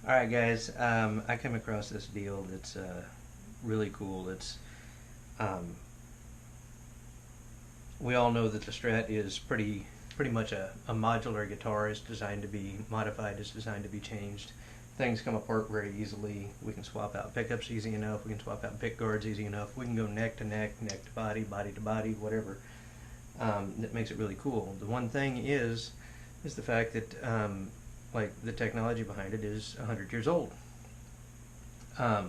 Alright guys, I came across this deal that's really cool. Um, we all know that the Strat is pretty much a modular guitar. It's designed to be modified, it's designed to be changed. Things come apart very easily. We can swap out pickups easy enough, we can swap out pickguards easy enough, we can go neck to neck, neck to body, body to body, whatever. That makes it really cool. The one thing is the fact that like the technology behind it is 100 years old. I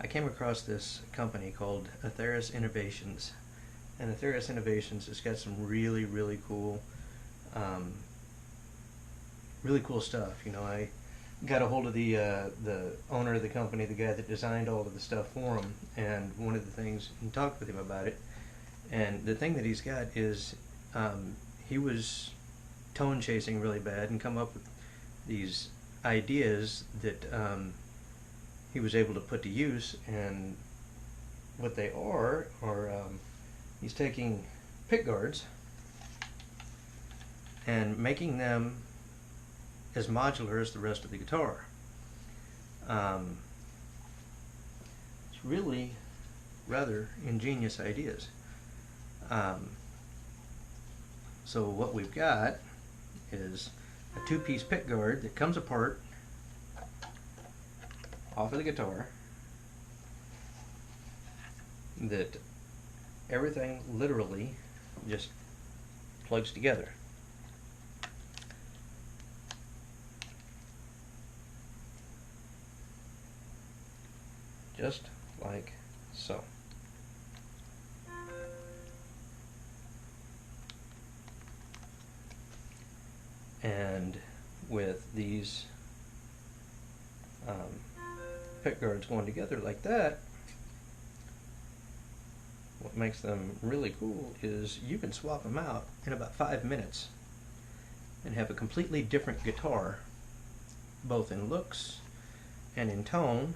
came across this company called Atheris Innovations, and Atheris Innovations has got some really cool stuff. You know, I got a hold of the owner of the company, the guy that designed all of the stuff for him, and one of the things, and talked with him about it, and the thing that he's got is he was tone chasing really bad and come up with these ideas that he was able to put to use. And what they are he's taking pickguards and making them as modular as the rest of the guitar. It's really rather ingenious ideas. So what we've got is a two-piece pickguard that comes apart off of the guitar, that everything literally just plugs together. Just like so. And with these pickguards going together like that, what makes them really cool is you can swap them out in about 5 minutes and have a completely different guitar, both in looks and in tone,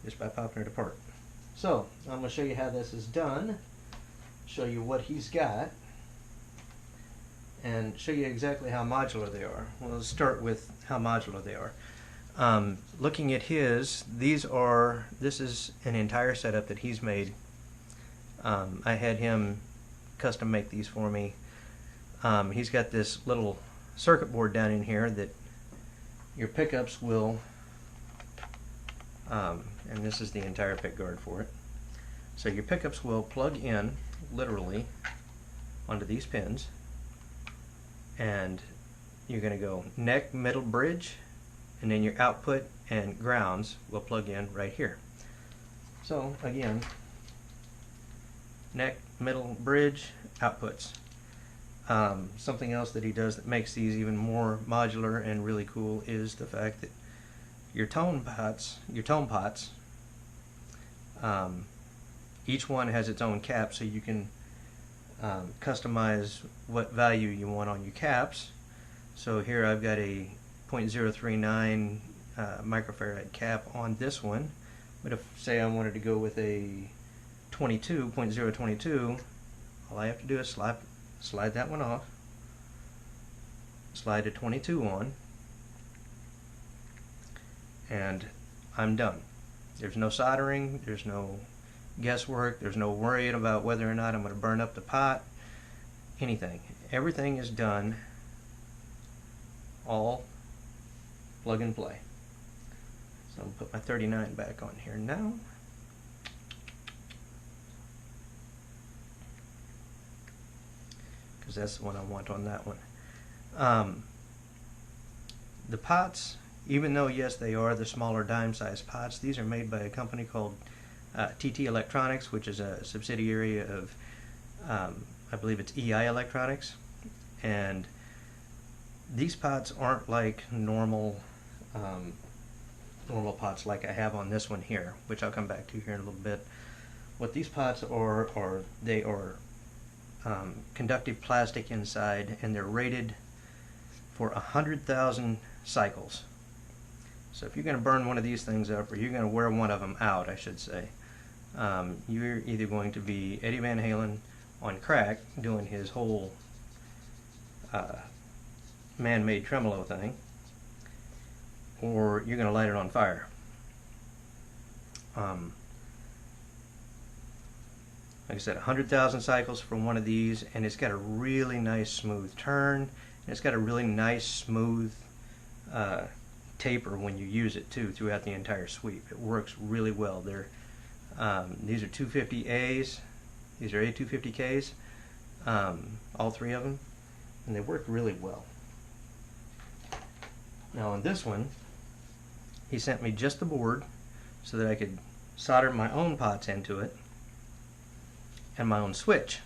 just by popping it apart. So I'm going to show you how this is done, show you what he's got, and show you exactly how modular they are. Well, let's start with how modular they are. Looking at his, this is an entire setup that he's made. I had him custom make these for me. He's got this little circuit board down in here that your pickups will, and this is the entire pickguard for it. So your pickups will plug in literally onto these pins, and you're going to go neck, middle, bridge, and then your output and grounds will plug in right here. So again, neck, middle, bridge, outputs. Something else that he does that makes these even more modular and really cool is the fact that your tone pots, each one has its own cap, so you can customize what value you want on your caps. So here I've got a 0.039 microfarad cap on this one, but if say I wanted to go with a 0.022, all I have to do is slide that one off, slide a 22 on, and I'm done. There's no soldering, there's no guesswork, there's no worrying about whether or not I'm going to burn up the pot, anything. Everything is done all plug and play. So I'll put my 39 back on here now. Because that's the one I want on that one. The pots, even though yes they are the smaller dime size pots, these are made by a company called TT Electronics, which is a subsidiary of I believe it's EI Electronics, and these pots aren't like normal pots like I have on this one here, which I'll come back to here in a little bit. What these pots are they are conductive plastic inside, and they're rated for 100,000 cycles. So if you're going to burn one of these things up, or you're going to wear one of them out, I should say, you're either going to be Eddie Van Halen on crack doing his whole man-made tremolo thing, or you're going to light it on fire. Like I said, 100,000 cycles for one of these, and it's got a really nice smooth turn, and it's got a really nice smooth taper when you use it too throughout the entire sweep. It works really well. These are 250As, these are A250Ks, all three of them, and they work really well. Now on this one, he sent me just the board so that I could solder my own pots into it and my own switch.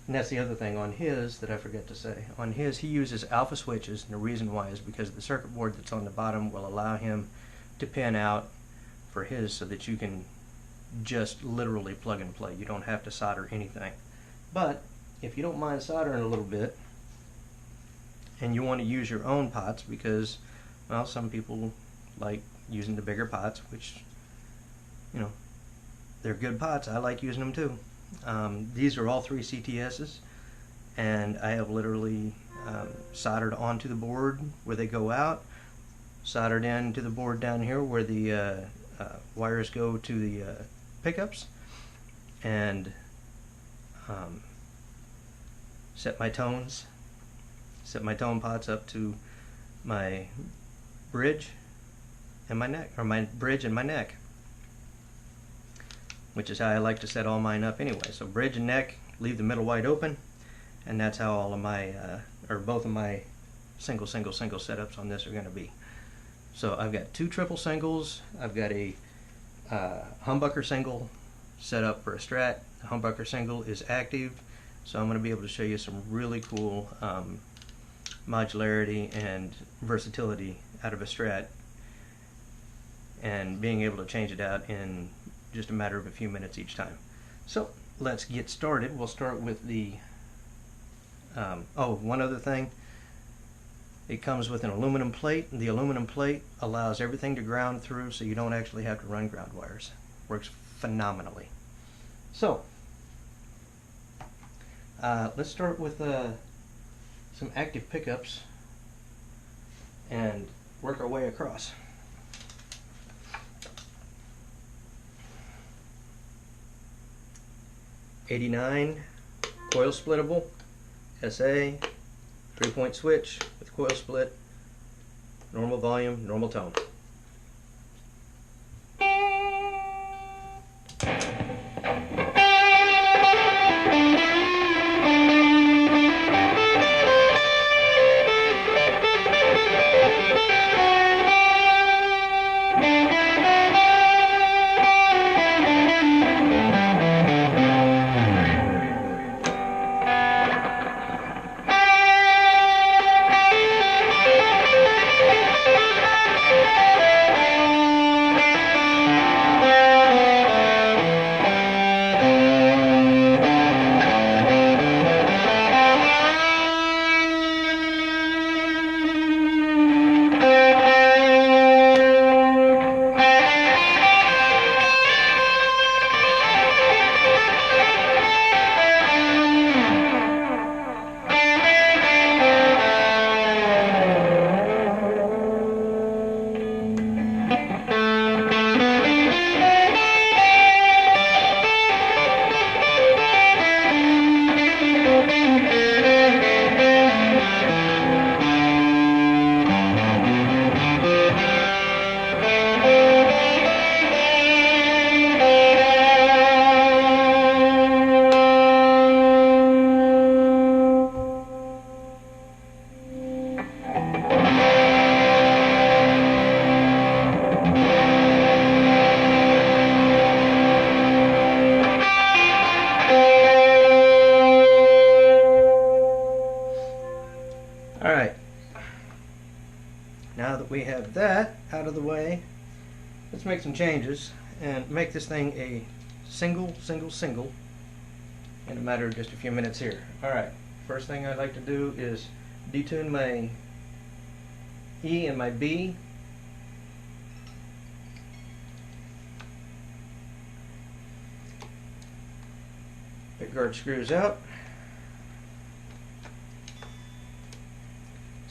And that's the other thing on his that I forgot to say. On his, he uses alpha switches, and the reason why is because the circuit board that's on the bottom will allow him to pin out for his so that you can just literally plug and play. You don't have to solder anything. But if you don't mind soldering a little bit, and you want to use your own pots because, well, some people like using the bigger pots, which, you know, they're good pots. I like using them too. These are all 3 CTSs, and I have literally soldered onto the board where they go out, soldered into the board down here where the wires go to the pickups, and set my tones, set my tone pots up to my bridge and my neck, or my bridge and my neck, which is how I like to set all mine up anyway. So bridge and neck, leave the middle wide open, and that's how all of my, or both of my single setups on this are going to be. So I've got 2 triple singles, I've got a humbucker single set up for a Strat. The humbucker single is active, so I'm going to be able to show you some really cool modularity and versatility out of a Strat, and being able to change it out in just a matter of a few minutes each time. So let's get started. We'll start with the oh, one other thing. It comes with an aluminum plate. The aluminum plate allows everything to ground through, so you don't actually have to run ground wires. Works phenomenally. So let's start with some active pickups and work our way across. '89 coil splittable SA 3-point switch with coil split, normal volume, normal tone. Now that we have that out of the way, let's make some changes and make this thing a single in a matter of just a few minutes here. Alright, first thing I'd like to do is detune my E and my B. Pickguard screws out.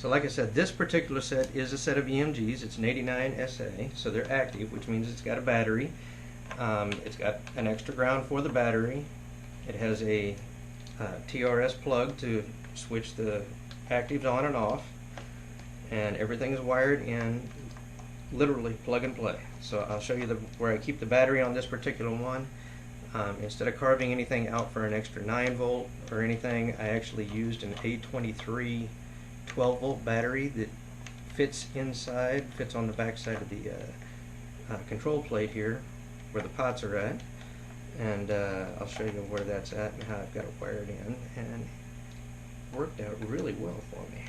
So like I said, this particular set is a set of EMGs. It's an 89 SA, so they're active, which means it's got a battery. It's got an extra ground for the battery. It has a TRS plug to switch the actives on and off, and everything is wired in literally plug and play. So I'll show you where I keep the battery on this particular one. Instead of carving anything out for an extra 9 volt or anything, I actually used an A23 12 volt battery that fits on the back side of the control plate here where the pots are at, and I'll show you where that's at and how I've got it wired in, and it worked out really well for me.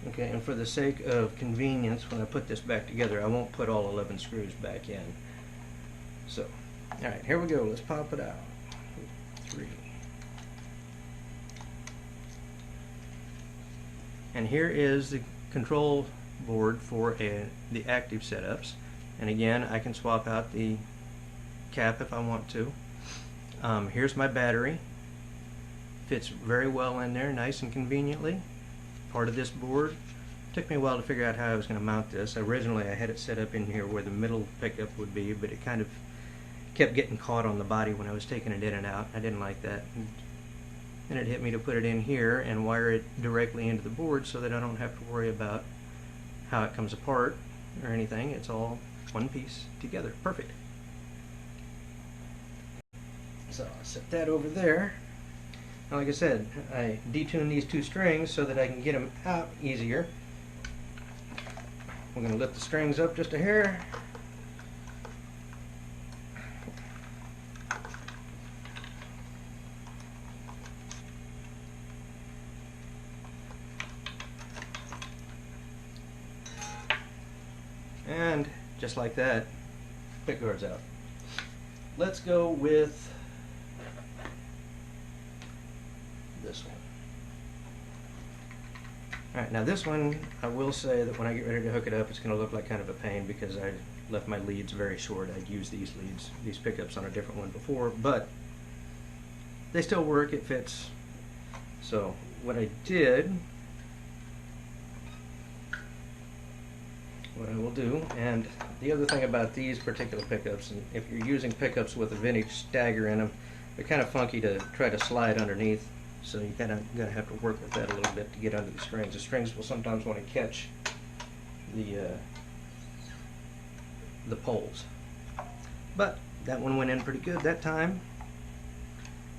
Okay, and for the sake of convenience, when I put this back together, I won't put all 11 screws back in. So, alright, here we go. Let's pop it out. 3. And here is the control board for the active setups. And again, I can swap out the cap if I want to. Here's my battery. Fits very well in there, nice and conveniently. Part of this board. Took me a while to figure out how I was going to mount this. Originally I had it set up in here where the middle pickup would be, but it kind of kept getting caught on the body when I was taking it in and out. I didn't like that. And it hit me to put it in here and wire it directly into the board so that I don't have to worry about how it comes apart or anything. It's all one piece together. Perfect. So I'll set that over there. Now, like I said, I detune these 2 strings so that I can get them out easier. We're going to lift the strings up just a hair. And just like that, pickguards out. Let's go with this one. Alright, now this one, I will say that when I get ready to hook it up, it's going to look like kind of a pain because I left my leads very short. I'd used these pickups on a different one before, but they still work, it fits. So what I will do, and the other thing about these particular pickups, and if you're using pickups with a vintage stagger in them, they're kind of funky to try to slide underneath. So you're gonna have to work with that a little bit to get under the strings. The strings will sometimes want to catch the poles. But that one went in pretty good that time.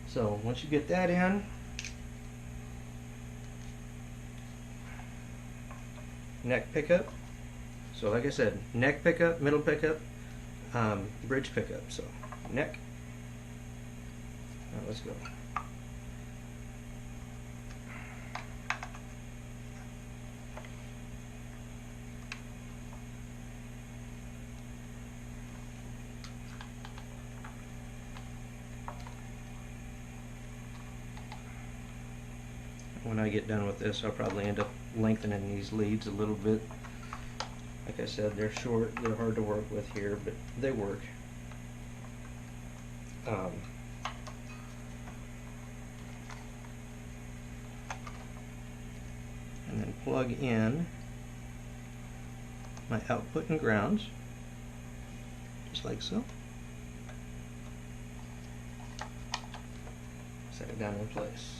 So once you get that in, neck pickup. So like I said, neck pickup, middle pickup, bridge pickup. So neck. Now let's go. When I get done with this, I'll probably end up lengthening these leads a little bit. Like I said, they're short, they're hard to work with here, but they work. And then plug in my output and grounds, just like so. Set it down in place.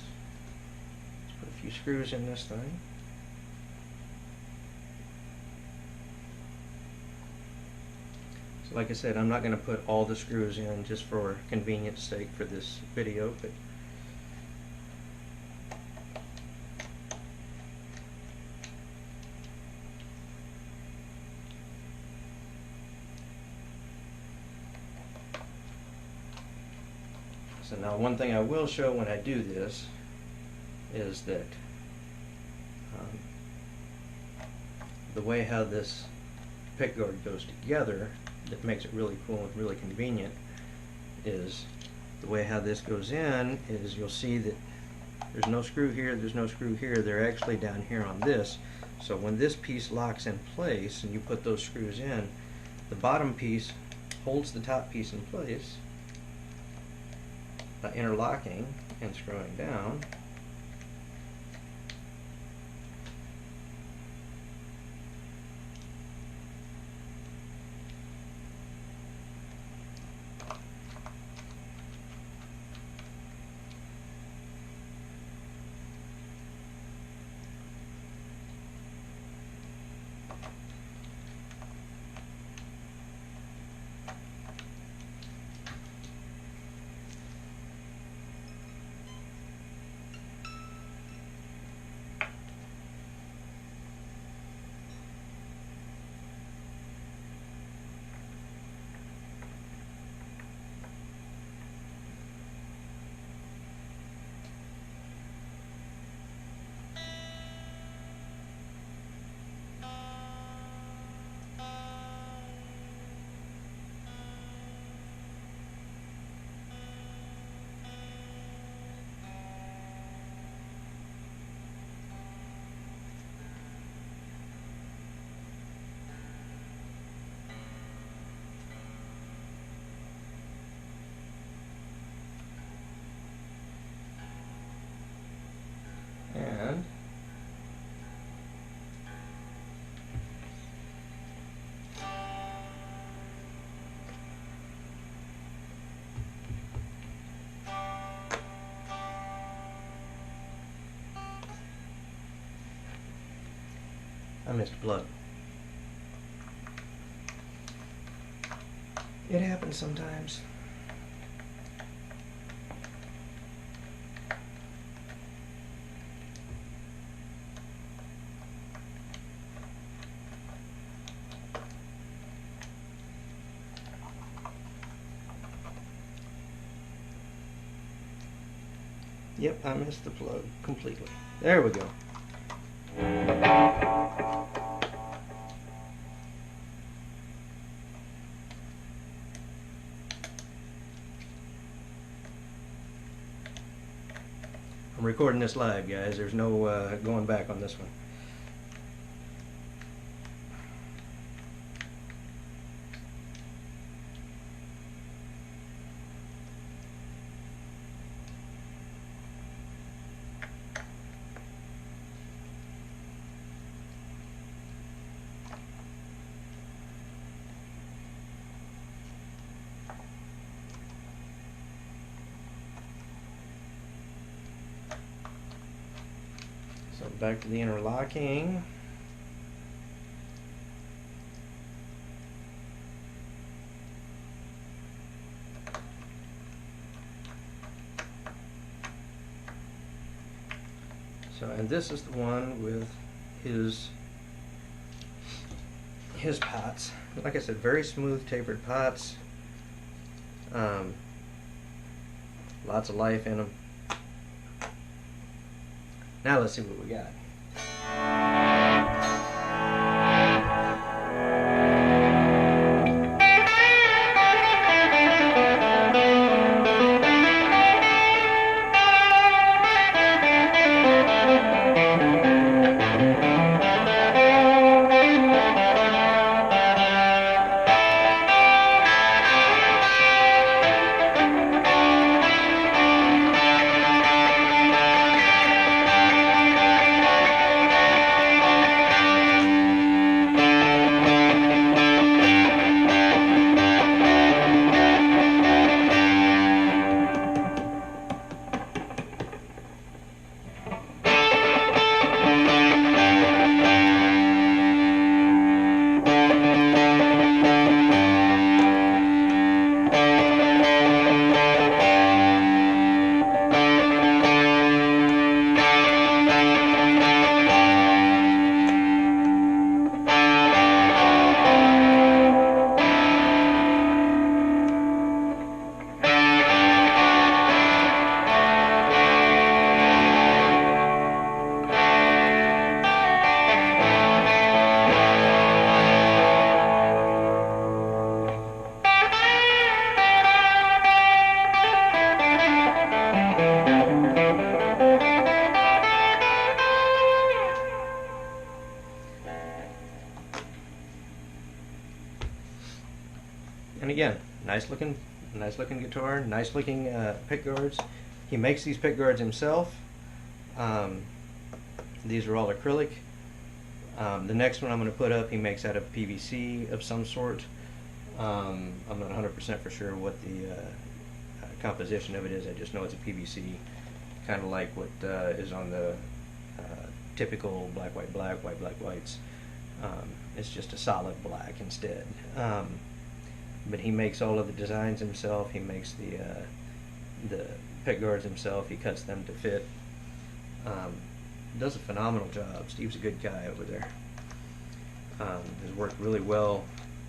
Put a few screws in this thing. So like I said, I'm not going to put all the screws in just for convenience sake for this video, but so now one thing I will show when I do this is that the way how this pickguard goes together that makes it really cool and really convenient is the way how this goes in is you'll see that there's no screw here, there's no screw here, they're actually down here on this. So when this piece locks in place and you put those screws in, the bottom piece holds the top piece in place by interlocking and screwing down. And I missed a plug. It happens sometimes. Yep, I missed the plug completely. There we go. I'm recording this live, guys. There's no going back on this one. So back to the interlocking. So, and this is the one with his pots. Like I said, very smooth tapered pots. Lots of life in them. Now let's see what we got. nice looking guitar, nice looking pickguards. He makes these pickguards himself. These are all acrylic. The next one I'm going to put up, he makes out of PVC of some sort. I'm not 100% for sure what the composition of it is. I just know it's a PVC, kind of like what is on the typical black, white, black, white, black, whites. It's just a solid black instead. But he makes all of the designs himself. He makes the pickguards himself. He cuts them to fit. Does a phenomenal job. Steve's a good guy over there. Has worked really well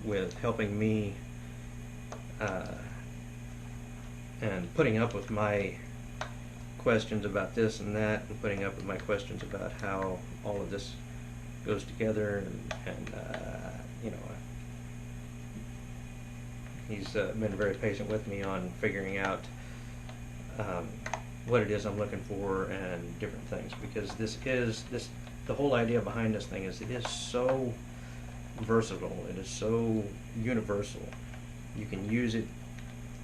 with helping me and putting up with my questions about this and that, and putting up with my questions about how all of this goes together, and you know, he's been very patient with me on figuring out what it is I'm looking for and different things, because the whole idea behind this thing is it is so versatile, it is so universal. You can use it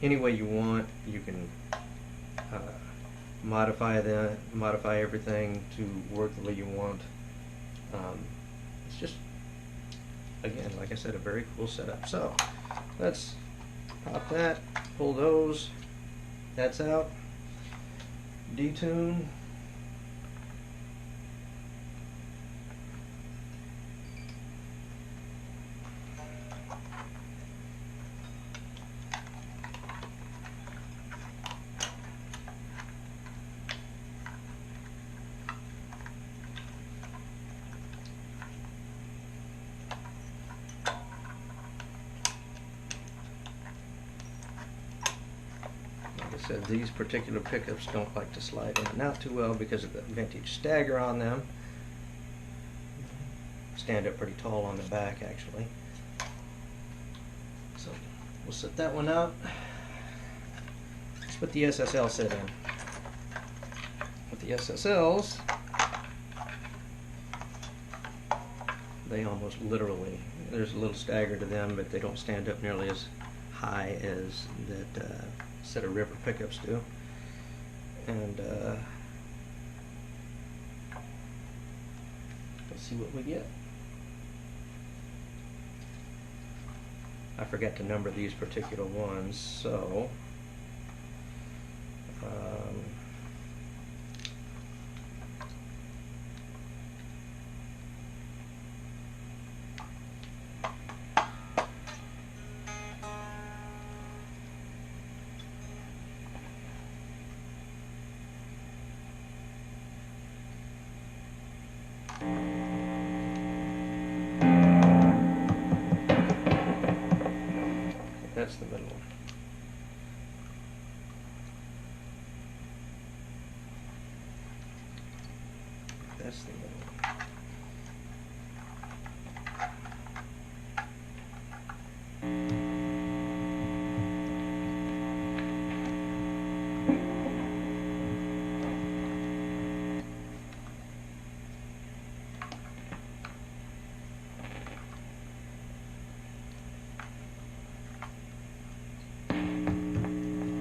any way you want. You can modify everything to work the way you want. It's just, again, like I said, a very cool setup. So let's pop that, pull those, that's out, detune. Said these particular pickups don't like to slide in and out too well because of the vintage stagger on them. Stand up pretty tall on the back, actually. So we'll set that one out. Let's put the SSL set in. With the SSLs, they almost literally, there's a little stagger to them, but they don't stand up nearly as high as that set of river pickups do. And let's see what we get. I forgot to number these particular ones, so that's the middle one. That's the middle one.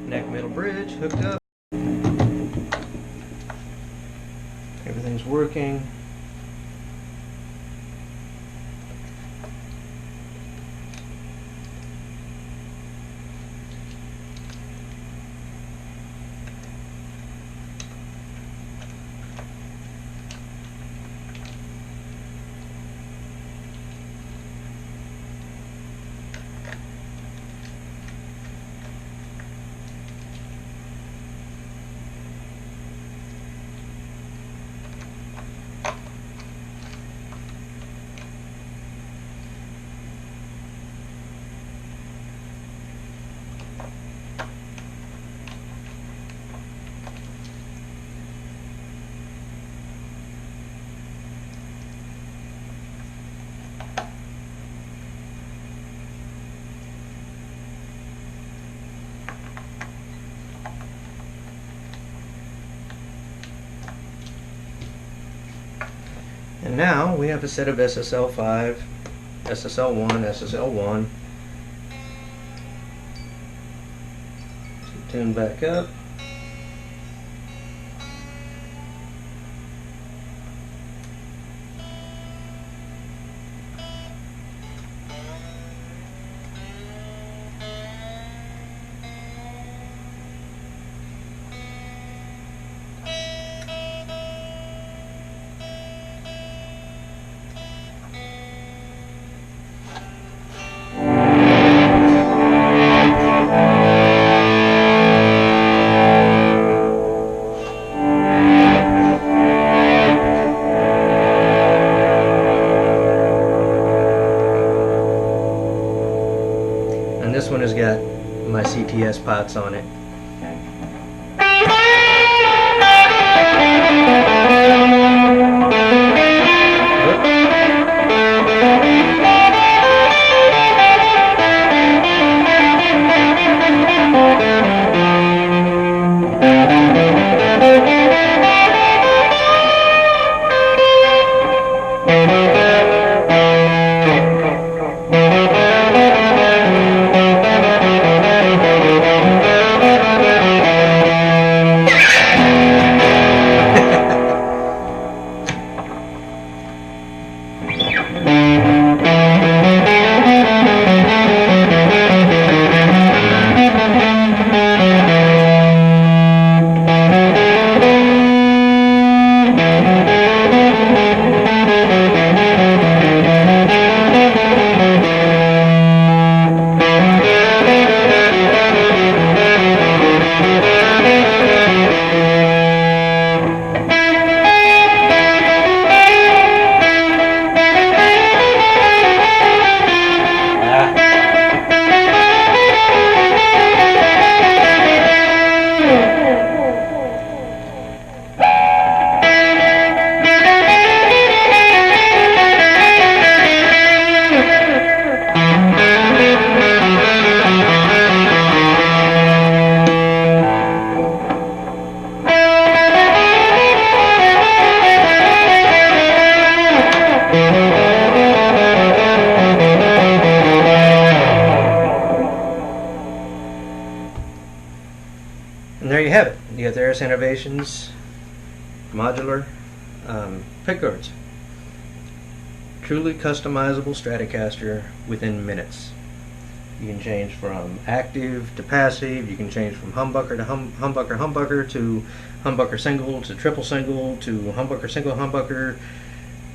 Neck middle bridge hooked up. Everything's working. And now we have a set of SSL5, SSL1, SSL1. Tune back up. And this one has got my CTS pots on it. And there you have it, the Atheris Innovations Modular Pickguards. Truly customizable Stratocaster within minutes. You can change from active to passive, you can change from humbucker to humbucker to humbucker single to triple single to humbucker single humbucker.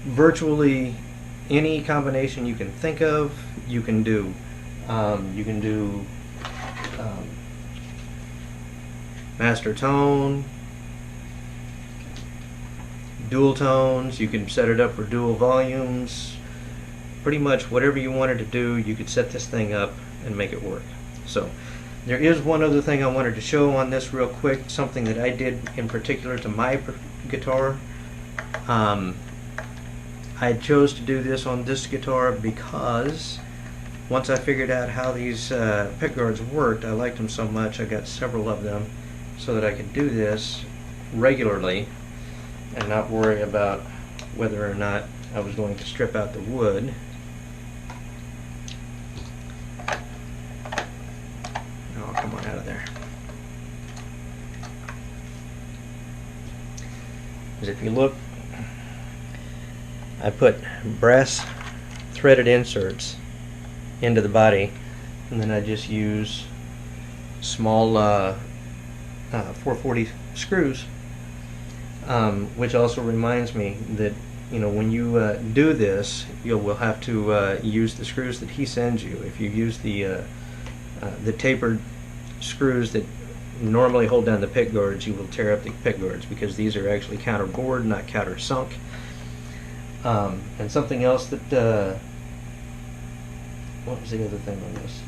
Virtually any combination you can think of, you can do. You can do master tone, dual tones, you can set it up for dual volumes. Pretty much whatever you wanted to do, you could set this thing up and make it work. So there is one other thing I wanted to show on this real quick, something that I did in particular to my guitar. I chose to do this on this guitar because once I figured out how these pickguards worked, I liked them so much I got several of them so that I could do this regularly and not worry about whether or not I was going to strip out the wood. Oh, come on out of there. Because if you look, I put brass threaded inserts into the body, and then I just use small 440 screws, which also reminds me that, you know, when you do this, you will have to use the screws that he sends you. If you use the tapered screws that normally hold down the pickguards, you will tear up the pickguards because these are actually counterbored, not countersunk. And something else that what was the other thing on this?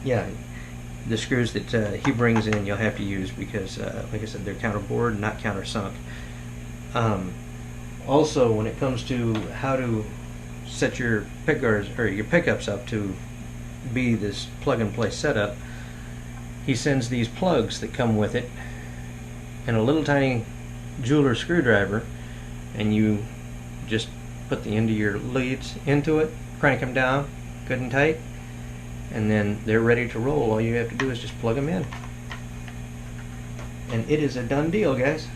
Yeah, the screws that he brings in you'll have to use because, like I said, they're counterbored, not countersunk. Also, when it comes to how to set your pickguards or your pickups up to be this plug-and-play setup, he sends these plugs that come with it and a little tiny jeweler screwdriver, and you just put the end of your leads into it, crank them down good and tight, and then they're ready to roll. All you have to do is just plug them in. And it is a done deal, guys.